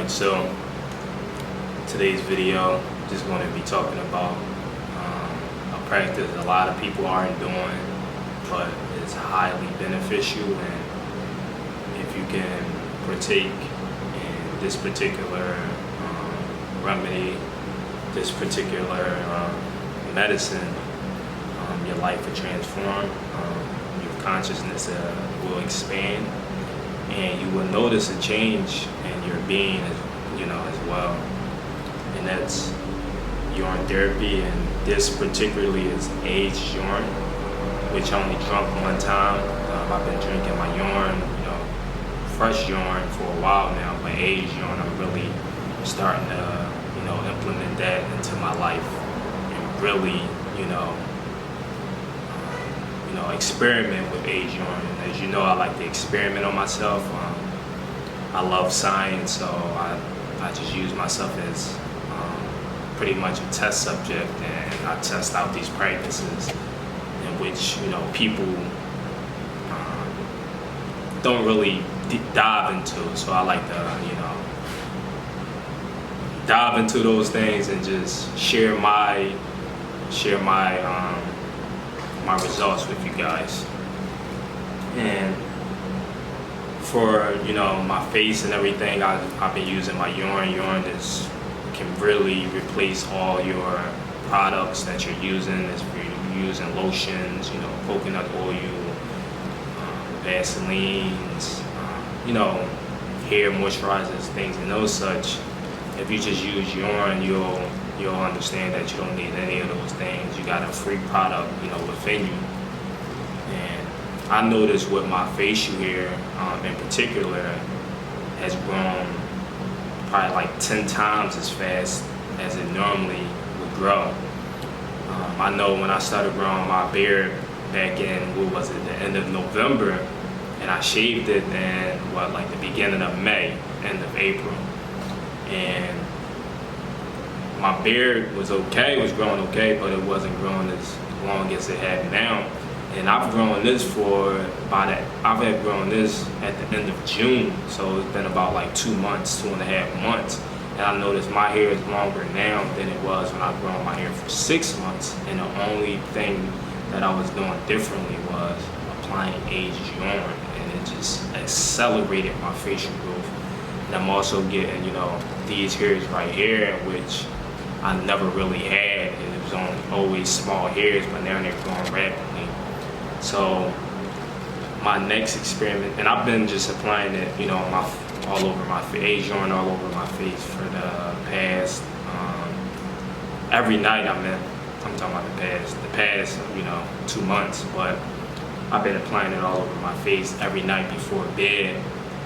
Alright, so today's video just going to be talking about a practice a lot of people aren't doing, but it's highly beneficial, and if you can partake in this particular remedy, this particular medicine, your life will transform, your consciousness will expand, and you will notice a change in your being, as well. And that's urine therapy, and this particularly is aged urine, which I only drunk one time. I've been drinking my urine, fresh urine for a while now, but aged urine, I'm really starting to, implement that into my life and really, experiment with aged urine. As you know, I like to experiment on myself. I love science, so I just use myself as pretty much a test subject, and I test out these practices in which people don't really dive into. So I like to dive into those things and just share my my results with you guys. And for my face and everything, I've been using my urine. Urine can really replace all your products that you're using. If you're using lotions, coconut oil, Vaselines, hair moisturizers, things and those such. If you just use urine, you'll understand that you don't need any of those things. You got a free product, within you. And I noticed with my facial hair, in particular, has grown probably like 10 times as fast as it normally would grow. I know when I started growing my beard back in, the end of November, and I shaved it in the beginning of May, end of April. And my beard was okay, it was growing okay, but it wasn't growing as long as it had now. And I've grown this I've had grown this at the end of June, so it's been about like 2 months, 2.5 months. And I noticed my hair is longer now than it was when I grown my hair for 6 months. And the only thing that I was doing differently was applying aged urine, and it just accelerated my facial growth. And I'm also getting, these hairs right here, which I never really had. It was always small hairs, but now they're growing rapidly. So my next experiment, and I've been just applying it, all over my face, urine all over my face for the past, every night. I'm talking about the past, 2 months, but I've been applying it all over my face every night before bed,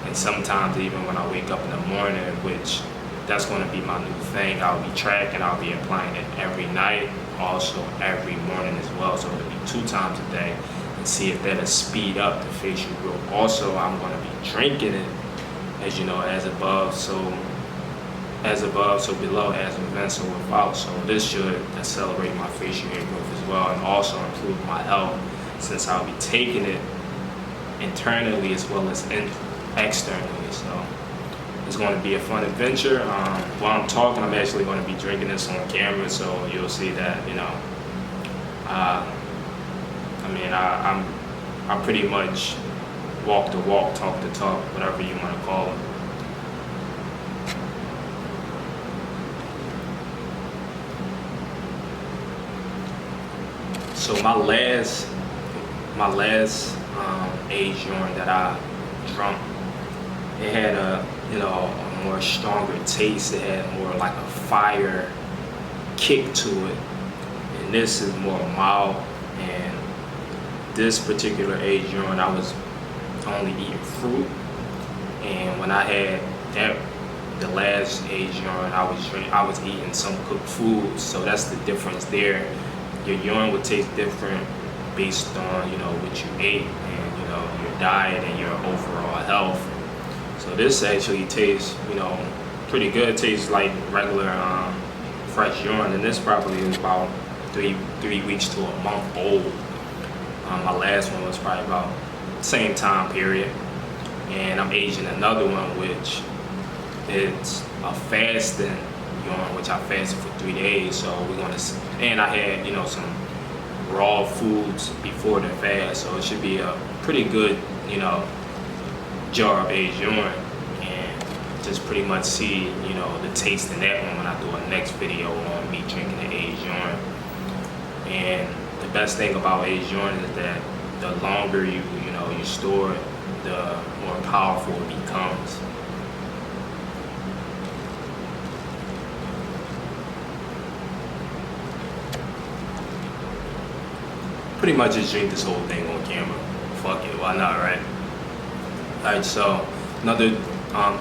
and sometimes even when I wake up in the morning, which that's going to be my new thing. I'll be tracking, I'll be applying it every night, also every morning as well, so it'll be 2 times a day, and see if that'll speed up the facial growth. Also, I'm going to be drinking it, as as above, so below, as within, so without. So this should accelerate my facial hair growth as well, and also improve my health, since I'll be taking it internally as well as externally. So it's going to be a fun adventure. While I'm talking, I'm actually going to be drinking this on camera, so you'll see that, I pretty much walk the walk, talk the talk, whatever you want to call it. So my last aged urine that I drunk, it had a more stronger taste. It had more like a fire kick to it, and this is more mild. And this particular aged urine, I was only eating fruit, and when I had the last aged urine, I was eating some cooked foods. So that's the difference there. Your urine would taste different based on what you ate, and your diet and your overall health. So this actually tastes, pretty good. It tastes like regular fresh urine, and this probably is about three weeks to a month old. My last one was probably about the same time period, and I'm aging another one, which it's a fasting urine, which I fasted for 3 days. So we're gonna, and I had, you know, some raw foods before the fast, so it should be a pretty good, you know, jar of aged urine, and just pretty much see, you know, the taste in that one when I do a next video on me drinking the aged urine. And the best thing about aged urine is that the longer you store it, the more powerful it becomes. Pretty much just drink this whole thing on camera. Fuck it, why not, right? Alright, so another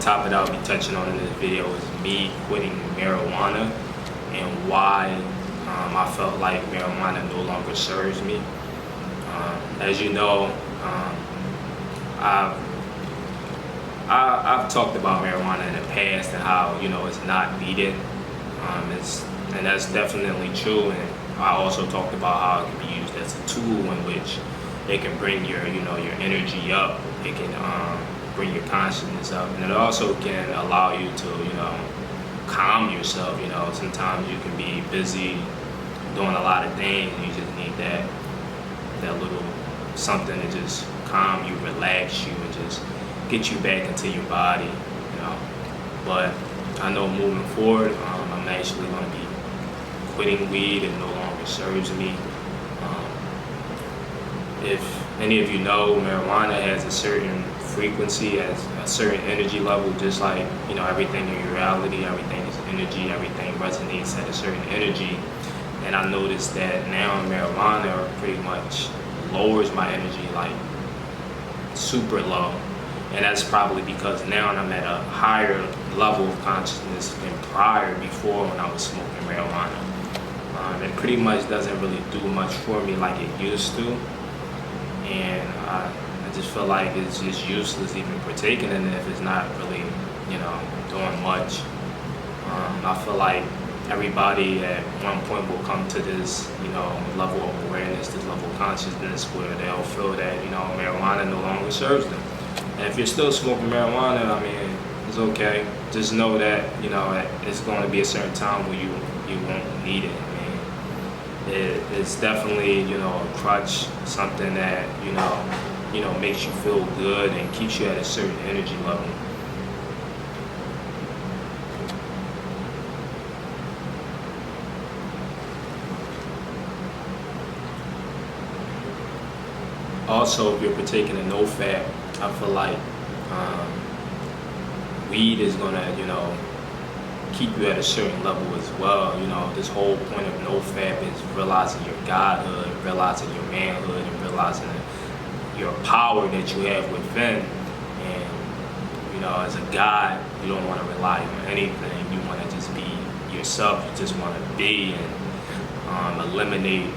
topic I'll be touching on in this video is me quitting marijuana and why I felt like marijuana no longer serves me. As you know, I've talked about marijuana in the past and how, you know, it's not needed. And that's definitely true. And I also talked about how it can be used as a tool in which it can bring your energy up. It can bring your consciousness up, and it also can allow you to, calm yourself. Sometimes you can be busy doing a lot of things, and you just need that little something to just calm you, relax you, and just get you back into your body. But I know moving forward, I'm actually going to be quitting weed. It no longer serves me. If any of you know, marijuana has a certain frequency, has a certain energy level, just like, everything in reality, everything is energy, everything resonates at a certain energy. And I noticed that now marijuana pretty much lowers my energy, like super low. And that's probably because now I'm at a higher level of consciousness than prior, before, when I was smoking marijuana. It pretty much doesn't really do much for me like it used to. And I just feel like it's just useless even partaking in it if it's not really, doing much. I feel like everybody at one point will come to this, level of awareness, this level of consciousness where they'll feel that, marijuana no longer serves them. And if you're still smoking marijuana, I mean, it's okay. Just know that, it's going to be a certain time where you won't need it. It's definitely, a crutch, something that, makes you feel good and keeps you at a certain energy level. Also, if you're partaking in Nofap, I feel like weed is gonna, keep you at a certain level as well. This whole point of Nofap is realizing your godhood, realizing your manhood, and realizing your power that you have within. And as a god, you don't want to rely on anything. You want to just be yourself. You just want to be, and eliminate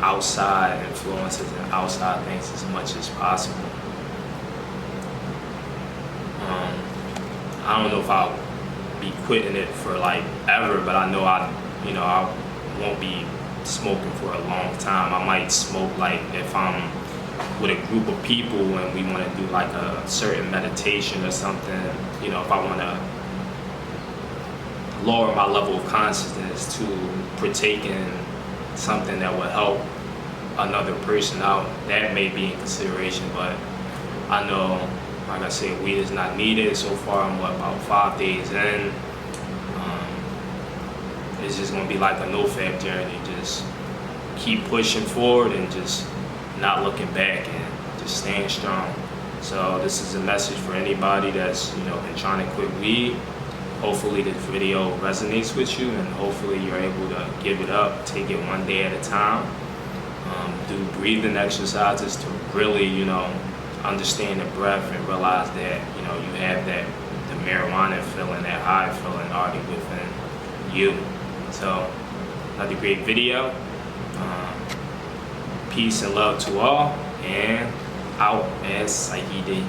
outside influences and outside things as much as possible. I don't know if I'll be quitting it for like ever, but I know I won't be smoking for a long time. I might smoke like if I'm with a group of people and we want to do like a certain meditation or something. If I want to lower my level of consciousness to partake in something that will help another person out, that may be in consideration. But I know, like I said, weed is not needed. So far, I'm about 5 days in. It's just gonna be like a Nofap journey. Just keep pushing forward and just not looking back and just staying strong. So this is a message for anybody that's been trying to quit weed. Hopefully this video resonates with you, and hopefully you're able to give it up, take it one day at a time. Do breathing exercises to really, understand the breath and realize that, you have the marijuana feeling, that high feeling already within you. So, another great video. Peace and love to all, and out as Sayyidi.